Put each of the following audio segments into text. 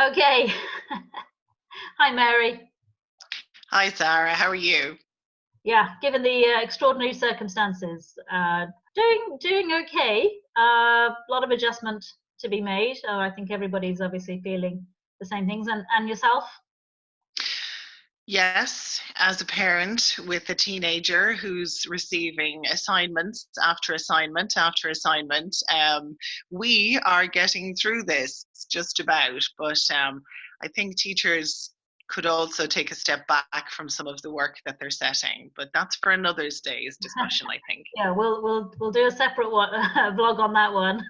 Okay. Hi, Mary. Hi, Sara. How are you? Yeah, given the extraordinary circumstances, doing okay. A lot of adjustment to be made. I think everybody's obviously feeling the same things. And yourself? Yes, as a parent with a teenager who's receiving assignments after assignment after assignment, we are getting through this just about. But I think teachers could also take a step back from some of the work that they're setting. But that's for another day's discussion, I think. Yeah, we'll do a separate one, vlog on that one.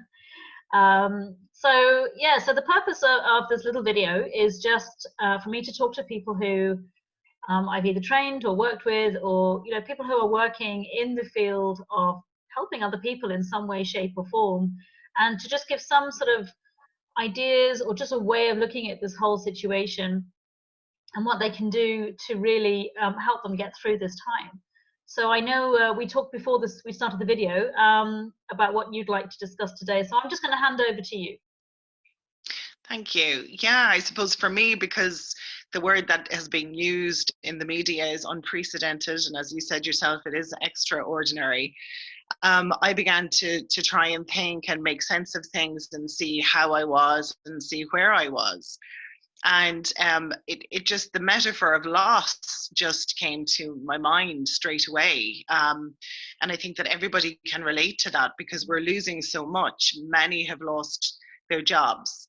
So the purpose of this little video is just for me to talk to people who I've either trained or worked with, or people who are working in the field of helping other people in some way, shape, or form, and to just give some sort of ideas or just a way of looking at this whole situation and what they can do to really help them get through this time. So I know we talked before we started the video about what you'd like to discuss today. So I'm just going to hand over to you. Thank you. Yeah, I suppose for me, because the word that has been used in the media is unprecedented, and as you said yourself, it is extraordinary. I began to try and think and make sense of things and see how I was and see where I was. And it just, the metaphor of loss just came to my mind straight away. And I think that everybody can relate to that because we're losing so much. Many have lost their jobs.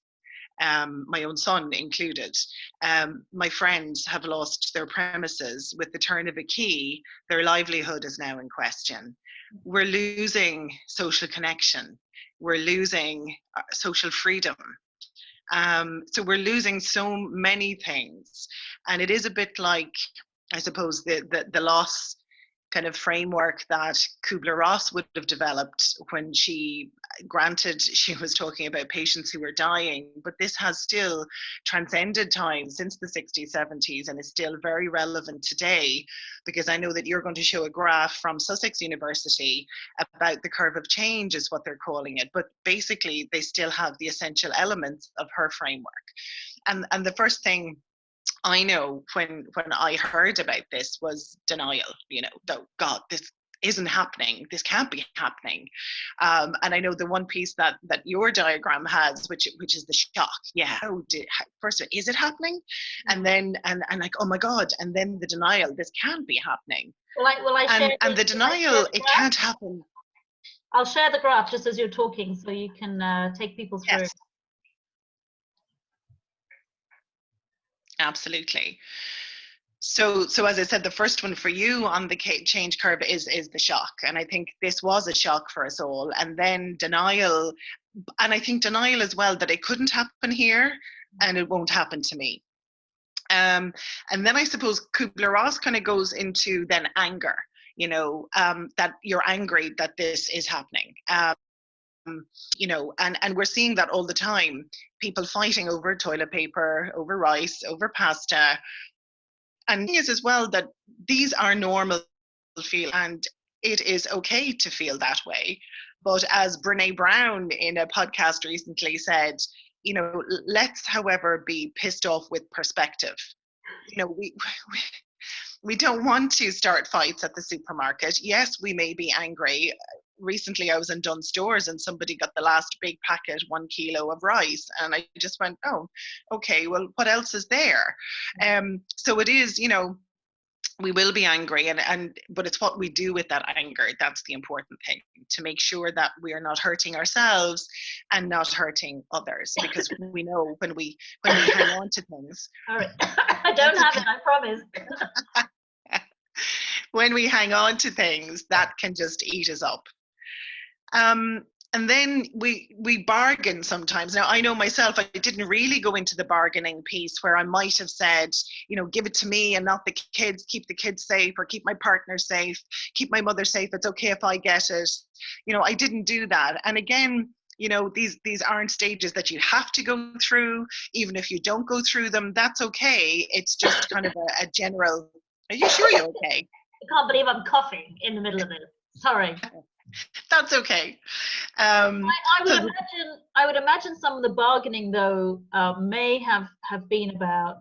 My own son included. My friends have lost their premises. With the turn of a key, their livelihood is now in question. We're losing social connection. We're losing social freedom. So we're losing so many things. And it is a bit like, I suppose, the loss kind of framework that Kubler-Ross would have developed when she was talking about patients who were dying, but this has still transcended time since the 60s, 70s, and is still very relevant today, because I know that you're going to show a graph from Sussex University about the curve of change is what they're calling it, but basically they still have the essential elements of her framework. And the first thing I know when I heard about this was denial. Oh God, this isn't happening. This can't be happening. And I know the one piece that your diagram has, which is the shock. Yeah. First of all, is it happening? And then and like, oh my God. And then the denial. This can't be happening. And the denial, it can't happen. I'll share the graph just as you're talking, so you can take people through. Yes. Absolutely. So as I said, the first one for you on the change curve is the shock. And I think this was a shock for us all. And then denial, and I think denial as well, that it couldn't happen here and it won't happen to me. And then I suppose Kubler-Ross kind of goes into then anger, that you're angry that this is happening. And we're seeing that all the time. People fighting over toilet paper, over rice, over pasta. And the thing is as well that these are normal feelings and it is okay to feel that way. But as Brene Brown in a podcast recently said, let's, however, be pissed off with perspective. We don't want to start fights at the supermarket. Yes, we may be angry. Recently, I was in Dunnes Stores and somebody got the last big packet, 1 kilo of rice. And I just went, oh, okay, well, what else is there? So it is, we will be angry, but it's what we do with that anger. That's the important thing, to make sure that we are not hurting ourselves and not hurting others, because we know when we hang on to things. All right. I don't have it, I promise. When we hang on to things, that can just eat us up. And then we bargain sometimes. Now, I know myself, I didn't really go into the bargaining piece where I might have said, give it to me and not the kids, keep the kids safe, or keep my partner safe, keep my mother safe. It's okay if I get it. I didn't do that. And again, these aren't stages that you have to go through. Even if you don't go through them, that's okay. It's just kind of a general, are you sure you're okay? I can't believe I'm coughing in the middle of it. Sorry. That's okay. I would So imagine. I would imagine some of the bargaining, though, may have been about,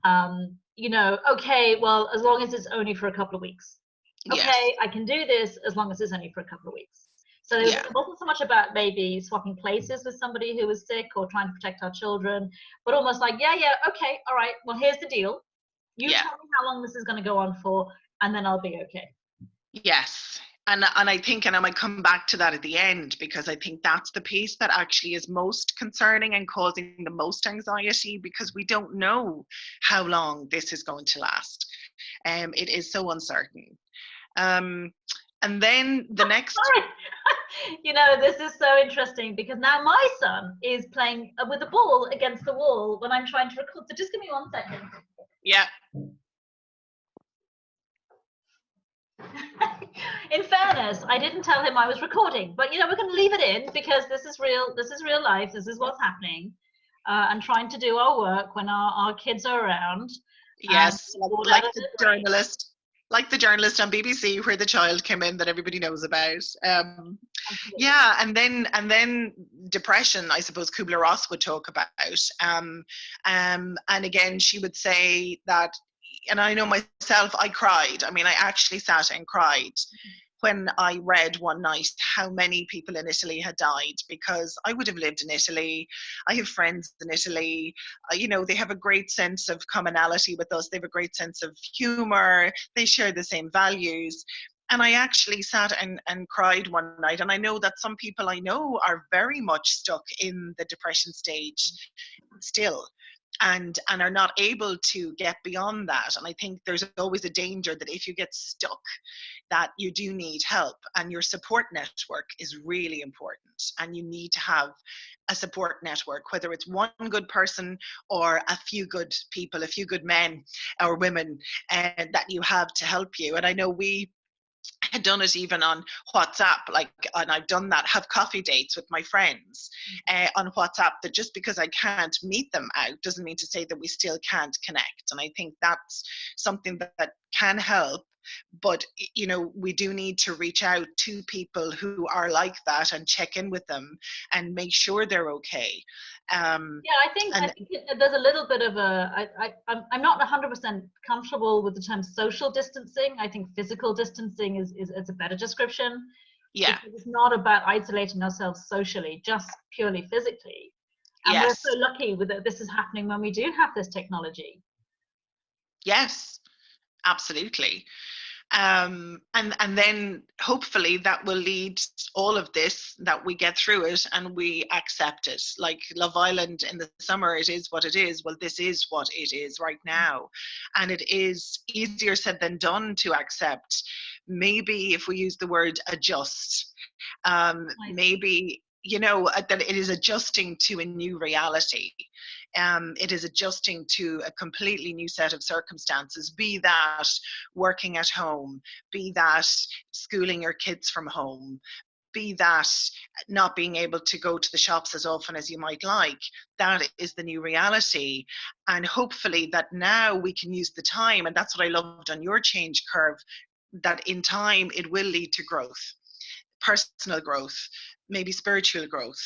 okay, well, as long as it's only for a couple of weeks. yes, Okay, I can do this as long as it's only for a couple of weeks. So it yeah, wasn't so much about maybe swapping places with somebody who was sick or trying to protect our children, but almost like, yeah, yeah, okay, all right, well, here's the deal. You yeah. tell me how long this is going to go on for, and then I'll be okay. Yes. And I think, and I might come back to that at the end, because I think that's the piece that actually is most concerning and causing the most anxiety, because we don't know how long this is going to last. It is so uncertain. Um, and then the next, Sorry. This is so interesting because now my son is playing with the ball against the wall when I'm trying to record. So just give me 1 second. yeah, In fairness, I didn't tell him I was recording, but we're going to leave it in because this is real. This is real life. This is what's happening, and trying to do our work when our kids are around. yes, Bored out like of the the brain. journalist, like the journalist on BBC where the child came in that everybody knows about. Absolutely. Yeah, and then depression, I suppose Kubler-Ross would talk about. And again, she would say that, and I know myself, I cried. I mean, I actually sat and cried when I read one night how many people in Italy had died, because I would have lived in Italy. I have friends in Italy. They have a great sense of commonality with us. They have a great sense of humor. They share the same values. And I actually sat and cried one night. And I know that some people I know are very much stuck in the depression stage still, and are not able to get beyond that. And I think there's always a danger that if you get stuck, that you do need help, and your support network is really important, and you need to have a support network, whether it's one good person or a few good people, a few good men or women, that you have to help you. And I know we had done it even on WhatsApp, and I've done that, have coffee dates with my friends on WhatsApp, that just because I can't meet them out doesn't mean to say that we still can't connect. And I think that's something that can help. But we do need to reach out to people who are like that and check in with them and make sure they're okay. Yeah, I And think there's a little bit of I'm not 100% comfortable with the term social distancing. I think physical distancing is a better description, yeah, because it's not about isolating ourselves socially, just purely physically. And we're yes, so lucky with that this is happening when we do have this technology. yes, absolutely. And then hopefully that will lead all of this, that we get through it and we accept it. Like Love Island in the summer, it is what it is. Well, this is what it is right now, and it is easier said than done to accept. Maybe if we use the word adjust, Nice. maybe that it is adjusting to a new reality. It is adjusting to a completely new set of circumstances, be that working at home, be that schooling your kids from home, be that not being able to go to the shops as often as you might like. That is the new reality. And hopefully that now we can use the time, and that's what I loved on your change curve, that in time it will lead to growth, personal growth, maybe spiritual growth,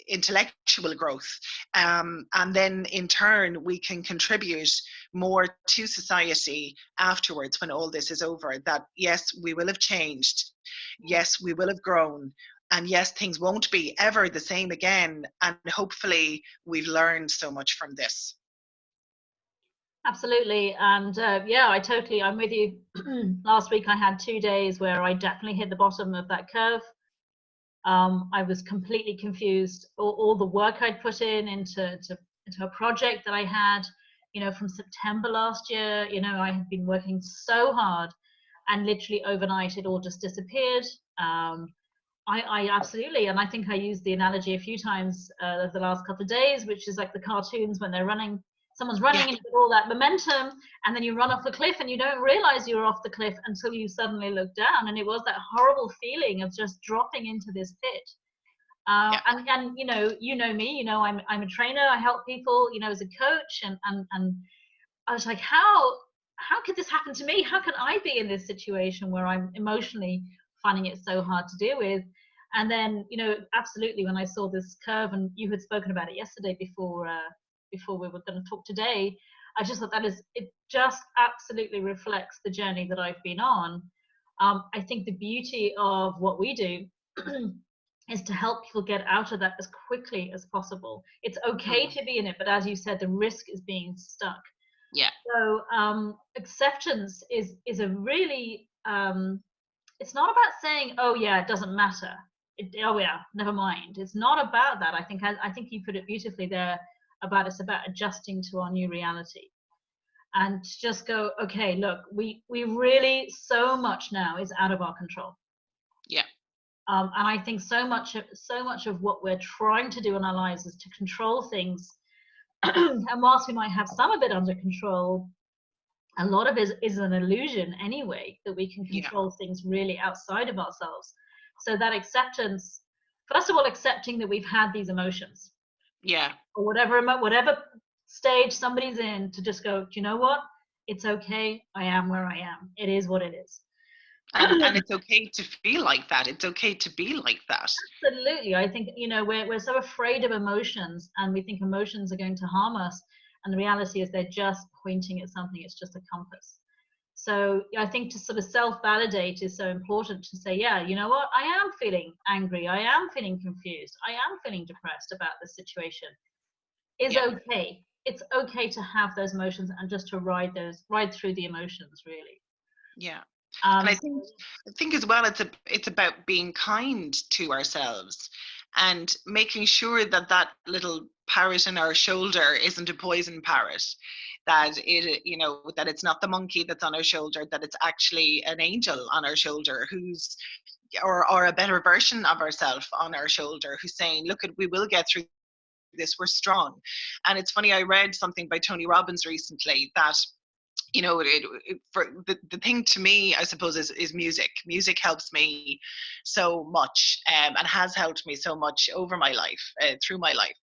intellectual growth, and then in turn we can contribute more to society afterwards when all this is over. That yes, we will have changed, yes, we will have grown, and yes, things won't be ever the same again, and hopefully we've learned so much from this. Absolutely. And yeah, I'm with you. Last week I had 2 days where I definitely hit the bottom of that curve. I was completely confused. All the work I'd put into a project that I had, from September last year, I had been working so hard, and literally overnight it all just disappeared. I absolutely, and I think I used the analogy a few times the last couple of days, which is like the cartoons when they're running. Someone's running Yeah, and you've got all that momentum, and then you run off the cliff and you don't realize you're off the cliff until you suddenly look down. And it was that horrible feeling of just dropping into this pit. yeah, And me, I'm a trainer. I help people, as a coach, and I was like, how could this happen to me? How can I be in this situation where I'm emotionally finding it so hard to deal with. And then, you know, absolutely, when I saw this curve, and you had spoken about it yesterday before we were going to talk today, I just thought it just absolutely reflects the journey that I've been on. I think the beauty of what we do is to help people get out of that as quickly as possible. It's okay to be in it, but as you said, the risk is being stuck. Yeah. So acceptance is a really, it's not about saying, oh yeah, it doesn't matter. Oh yeah, never mind. It's not about that. I think you put it beautifully there about it's about adjusting to our new reality. And just go, okay, look, we really, so much now is out of our control. Yeah. And I think so much of what we're trying to do in our lives is to control things. And whilst we might have some of it under control, a lot of it is an illusion anyway, that we can control things really outside of ourselves. So that acceptance, first of all, accepting that we've had these emotions. Yeah. Or whatever stage somebody's in, to just go, do you know what? It's okay. I am where I am. It is what it is. And it's okay to feel like that. It's okay to be like that. Absolutely. I think, you know, we're so afraid of emotions, and we think emotions are going to harm us. And the reality is they're just pointing at something. It's just a compass. So I think to sort of self-validate is so important, to say, yeah, you know what? I am feeling angry. I am feeling confused. I am feeling depressed about the situation. Is okay. It's okay to have those emotions, and just to ride through the emotions, really. Yeah. And I think as well, it's about being kind to ourselves, and making sure that that little parrot in our shoulder isn't a poison parrot, that it, you know, that it's not the monkey that's on our shoulder, that it's actually an angel on our shoulder who's, or a better version of ourselves on our shoulder, who's saying, look, we will get through this, we're strong. And it's funny, I read something by Tony Robbins recently that, you know, for the thing to me, I suppose, is music. Music helps me so much, and has helped me so much over my life, through my life.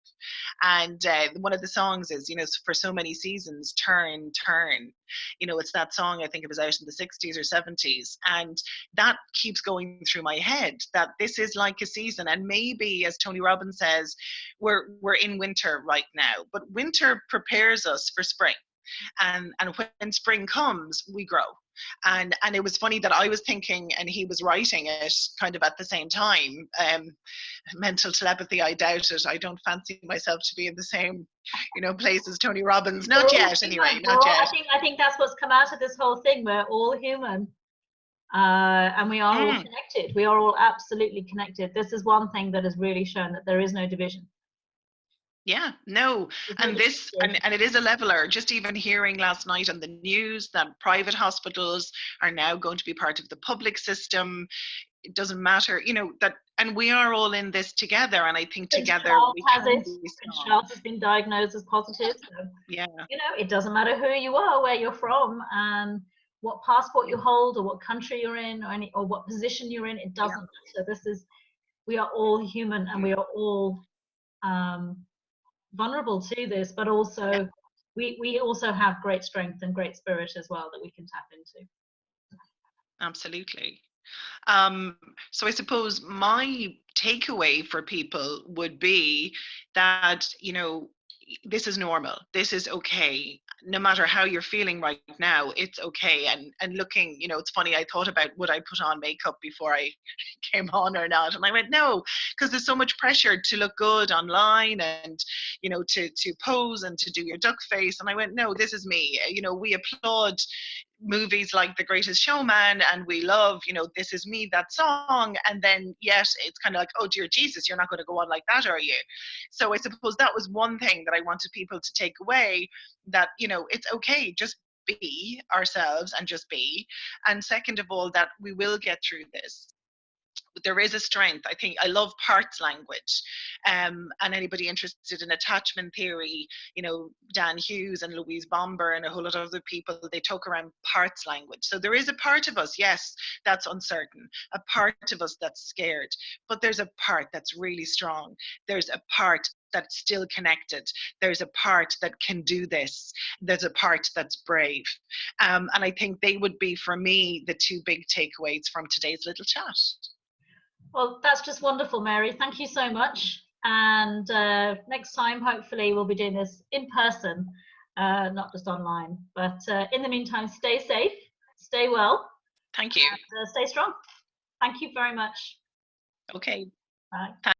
And one of the songs is, you know, for so many seasons, turn, turn. You know, it's that song, I think it was out in the 60s or 70s. And that keeps going through my head, that this is like a season. And maybe, as Tony Robbins says, we're in winter right now, but winter prepares us for spring. And when spring comes, we grow. And it was funny that I was thinking and he was writing it kind of at the same time. Mental telepathy, I doubt it. I don't fancy myself to be in the same, you know, place as Tony Robbins. Not yet, anyway. Not yet. I think that's what's come out of this whole thing. We're all human. And we are all connected. We are all absolutely connected. This is one thing that has really shown that there is no division. Yeah, no, and this, and it is a leveler. Just even hearing last night on the news that private hospitals are now going to be part of the public system. It doesn't matter, you know, that, and we are all in this together. And I think together we can be strong. Charles has been diagnosed as positive. So, yeah, you know, it doesn't matter who you are, where you're from, and what passport you hold, or what country you're in, or what position you're in. It doesn't matter. We are all human, and we are all vulnerable to this, but also we also have great strength and great spirit as well that we can tap into. Absolutely. So I suppose my takeaway for people would be that, you know, this is normal. This is okay. No matter how you're feeling right now, it's okay. And looking, you know, it's funny, I thought about, would I put on makeup before I came on or not? And I went, no, because there's so much pressure to look good online, and, you know, to pose and to do your duck face. And I went, no, this is me. You know, we applaud movies like The Greatest Showman, and we love, you know, This Is Me, that song, and then yet it's kind of like, oh dear Jesus, you're not going to go on like that, are you? So I suppose that was one thing that I wanted people to take away, that, you know, it's okay, just be ourselves and just be. And second of all, that we will get through this. there is a strength. I think I love parts language, and anybody interested in attachment theory, you know, Dan Hughes and Louise Bomber and a whole lot of other people, they talk around parts language. So there is a part of us, yes, that's uncertain, a part of us that's scared, but there's a part that's really strong. There's a part that's still connected. There's a part that can do this. There's a part that's brave. And I think they would be, for me, the two big takeaways from today's little chat. Well, that's just wonderful, Mary. Thank you so much. And next time, hopefully, we'll be doing this in person, not just online. But in the meantime, stay safe, stay well. Thank you. And, stay strong. Thank you very much. Okay. Bye.